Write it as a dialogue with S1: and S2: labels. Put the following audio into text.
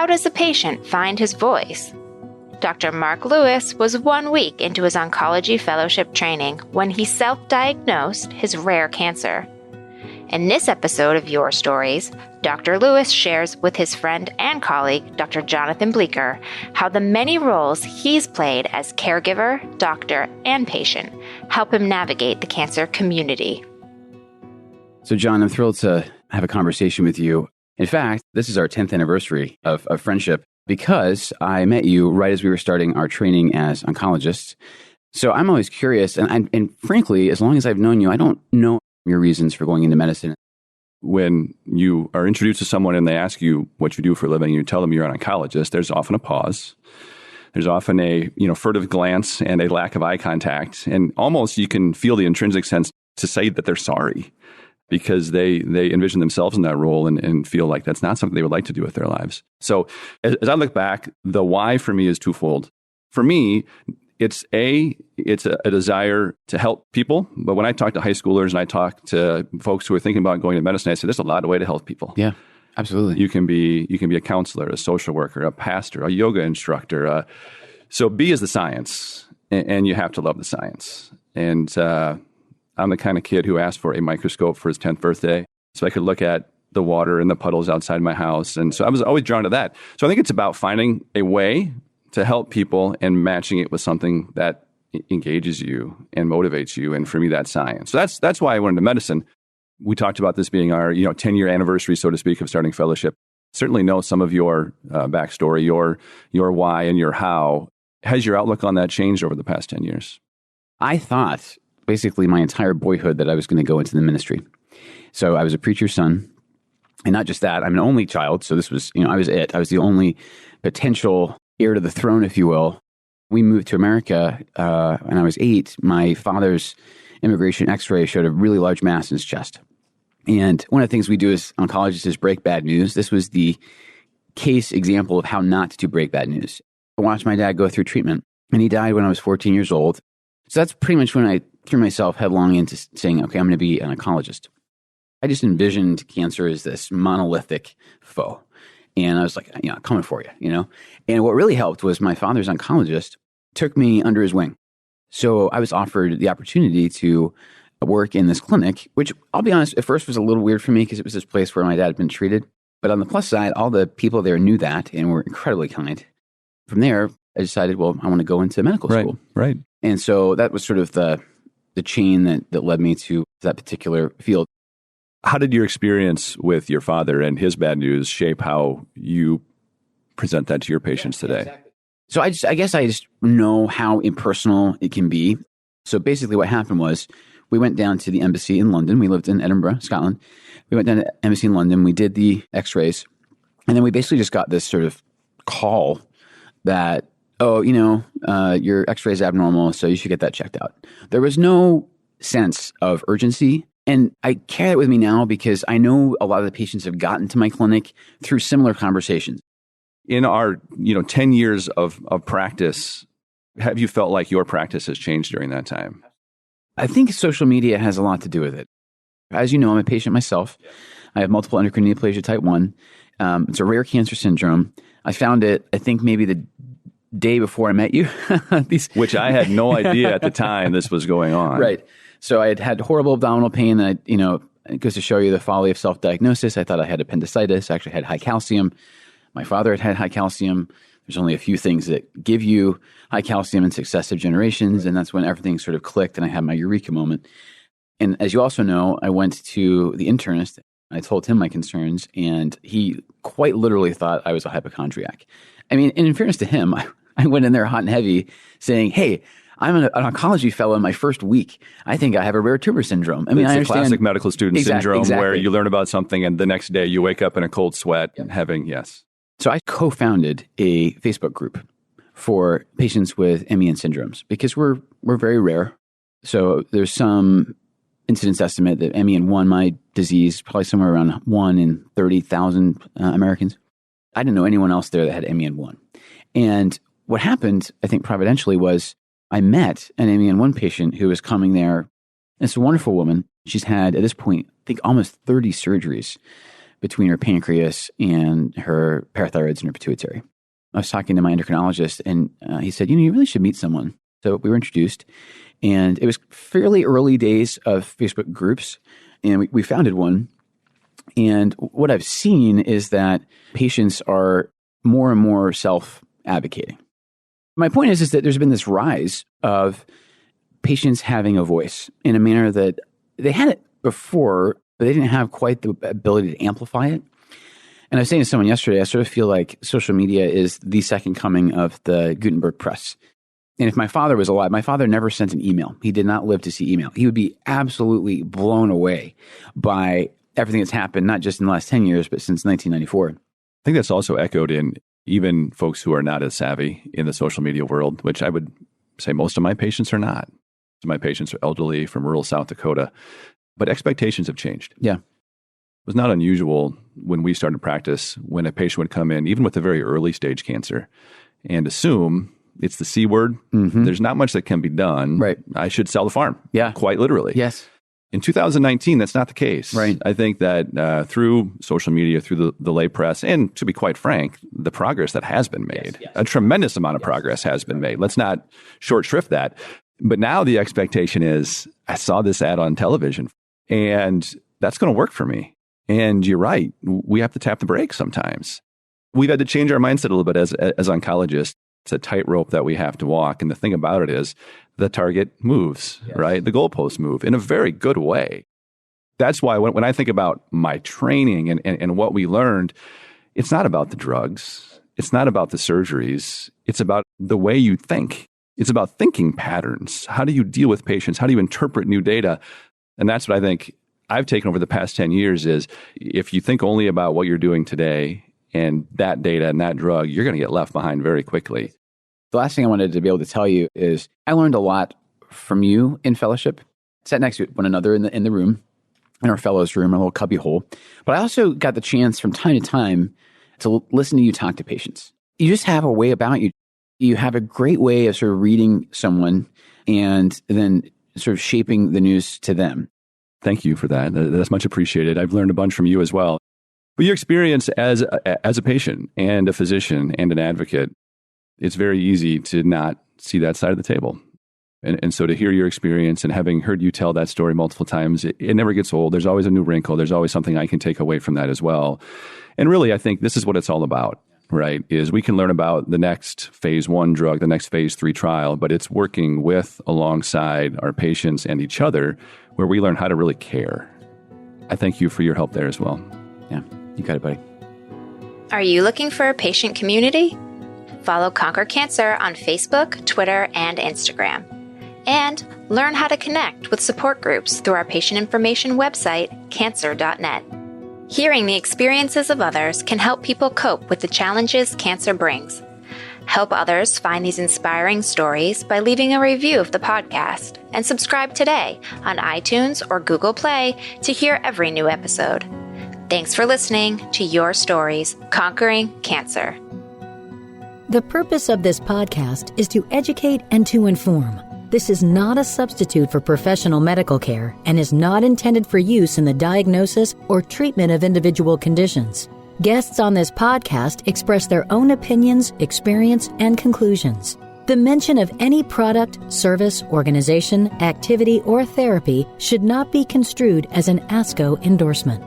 S1: how does a patient find his voice? Dr. Mark Lewis was 1 week into his oncology fellowship training when he self-diagnosed his rare cancer. In this episode of Your Stories, Dr. Lewis shares with his friend and colleague, Dr. Jonathan Bleeker, how the many roles he's played as caregiver, doctor, and patient help him navigate the cancer community.
S2: So, John, I'm thrilled to have a conversation with you. In fact, this is our 10th anniversary of friendship because I met you right as we were starting our training as oncologists. So I'm always curious, and frankly, as long as I've known you, I don't know your reasons for going into medicine.
S3: When you are introduced to someone and they ask you what you do for a living, and you tell them you're an oncologist, there's often a pause. There's often a furtive glance and a lack of eye contact. And almost you can feel the intrinsic sense to say that they're sorry because they envision themselves in that role and feel like that's not something they would like to do with their lives. So as I look back, the why for me is twofold. For me, it's a desire to help people. But when I talk to high schoolers and I talk to folks who are thinking about going to medicine, I say there's a lot of ways to help people.
S2: Yeah, absolutely.
S3: You can be a counselor, a social worker, a pastor, a yoga instructor. So B is the science, and you have to love the science. And I'm the kind of kid who asked for a microscope for his 10th birthday so I could look at the water and the puddles outside my house. And so I was always drawn to that. So I think it's about finding a way to help people and matching it with something that engages you and motivates you. And for me, that's science. So that's why I went into medicine. We talked about this being our 10-year anniversary, so to speak, of starting fellowship. Certainly know some of your backstory, your why and your how. Has your outlook on that changed over the past 10 years?
S2: I thought basically my entire boyhood that I was going to go into the ministry. So I was a preacher's son. And not just that, I'm an only child. So this was, I was it. I was the only potential heir to the throne, if you will. We moved to America when I was 8. My father's immigration x-ray showed a really large mass in his chest. And one of the things we do as oncologists is break bad news. This was the case example of how not to break bad news. I watched my dad go through treatment, and he died when I was 14 years old. So that's pretty much when I threw myself headlong into saying, okay, I'm going to be an oncologist. I just envisioned cancer as this monolithic foe. And I was like, coming for you, And what really helped was my father's oncologist took me under his wing. So I was offered the opportunity to work in this clinic, which I'll be honest, at first was a little weird for me because it was this place where my dad had been treated. But on the plus side, all the people there knew that and were incredibly kind. From there, I decided, well, I want to go into medical school.
S3: Right.
S2: And so that was sort of the chain that led me to that particular field.
S3: How did your experience with your father and his bad news shape how you present that to your patients today?
S2: Exactly. So I guess I just know how impersonal it can be. So basically what happened was we went down to the embassy in London. We lived in Edinburgh, Scotland. We went down to the embassy in London. We did the x-rays. And then we basically just got this sort of call that, your x-ray is abnormal, so you should get that checked out. There was no sense of urgency. And I carry it with me now because I know a lot of the patients have gotten to my clinic through similar conversations.
S3: In our 10 years of practice, have you felt like your practice has changed during that time?
S2: I think social media has a lot to do with it. As you know, I'm a patient myself. I have multiple endocrine neoplasia type 1. It's a rare cancer syndrome. I found it, I think, maybe the day before I met you.
S3: Which I had no idea at the time this was going on.
S2: Right. So I had horrible abdominal pain. And it goes to show you the folly of self-diagnosis. I thought I had appendicitis. I actually had high calcium. My father had high calcium. There's only a few things that give you high calcium in successive generations. And that's when everything sort of clicked and I had my eureka moment. And as you also know, I went to the internist. I told him my concerns, and he quite literally thought I was a hypochondriac. I mean, and in fairness to him, I went in there hot and heavy saying, hey, I'm an oncology fellow in my first week. I think I have a rare tumor syndrome. I mean,
S3: it's
S2: I
S3: a
S2: understand.
S3: classic medical student syndrome
S2: exactly.
S3: Where you learn about something and the next day you wake up in a cold sweat and having, yes.
S2: So I co-founded a Facebook group for patients with MEN syndromes because we're very rare. So there's some incidence estimate that MEN1, my disease, probably somewhere around 1 in 30,000 Americans. I didn't know anyone else there that had MEN1. And what happened, I think providentially, was I met an MEN1 patient who was coming there. It's a wonderful woman. She's had, at this point, I think almost 30 surgeries. between her pancreas and her parathyroids and her pituitary. I was talking to my endocrinologist, and he said, you really should meet someone. So we were introduced, and it was fairly early days of Facebook groups, and we founded one. And what I've seen is that patients are more and more self-advocating. My point is that there's been this rise of patients having a voice in a manner that they had it before, but they didn't have quite the ability to amplify it. And I was saying to someone yesterday, I sort of feel like social media is the second coming of the Gutenberg press. And if my father was alive, my father never sent an email. He did not live to see email. He would be absolutely blown away by everything that's happened, not just in the last 10 years, but since 1994.
S3: I think that's also echoed in even folks who are not as savvy in the social media world, which I would say most of my patients are not. My patients are elderly from rural South Dakota, but expectations have changed.
S2: Yeah.
S3: It was not unusual when we started practice when a patient would come in, even with a very early stage cancer, and assume it's the C word. Mm-hmm. There's not much that can be done.
S2: Right.
S3: I should sell the farm.
S2: Yeah.
S3: Quite literally.
S2: Yes.
S3: In 2019, that's not the case.
S2: Right.
S3: I think that through social media, through the lay press, and to be quite frank, the progress that has been made, a tremendous amount of progress has been made. Let's not short shrift that. But now the expectation is, I saw this ad on television, and that's going to work for me. And you're right. We have to tap the brakes sometimes. We've had to change our mindset a little bit as oncologists. It's a tightrope that we have to walk. And the thing about it is the target moves, right? The goalposts move in a very good way. That's why when I think about my training and what we learned, it's not about the drugs. It's not about the surgeries. It's about the way you think. It's about thinking patterns. How do you deal with patients? How do you interpret new data? And that's what I think I've taken over the past 10 years is if you think only about what you're doing today and that data and that drug, you're going to get left behind very quickly.
S2: The last thing I wanted to be able to tell you is I learned a lot from you in fellowship. Sat next to one another in the room, in our fellows room, our little cubby hole. But I also got the chance from time to time to listen to you talk to patients. You just have a way about you. You have a great way of sort of reading someone and then sort of shaping the news to them.
S3: Thank you for that. That's much appreciated. I've learned a bunch from you as well. But your experience as a patient and a physician and an advocate, it's very easy to not see that side of the table. And so to hear your experience and having heard you tell that story multiple times, it never gets old. There's always a new wrinkle. There's always something I can take away from that as well. And really, I think this is what it's all about, right? Is we can learn about the next phase 1 drug, the next phase 3 trial, but it's working with, alongside our patients and each other where we learn how to really care. I thank you for your help there as well.
S2: Yeah, you got it, buddy.
S1: Are you looking for a patient community? Follow Conquer Cancer on Facebook, Twitter, and Instagram. And learn how to connect with support groups through our patient information website, cancer.net. Hearing the experiences of others can help people cope with the challenges cancer brings. Help others find these inspiring stories by leaving a review of the podcast and subscribe today on iTunes or Google Play to hear every new episode. Thanks for listening to Your Stories, Conquering Cancer.
S4: The purpose of this podcast is to educate and to inform. This is not a substitute for professional medical care and is not intended for use in the diagnosis or treatment of individual conditions. Guests on this podcast express their own opinions, experience, and conclusions. The mention of any product, service, organization, activity, or therapy should not be construed as an ASCO endorsement.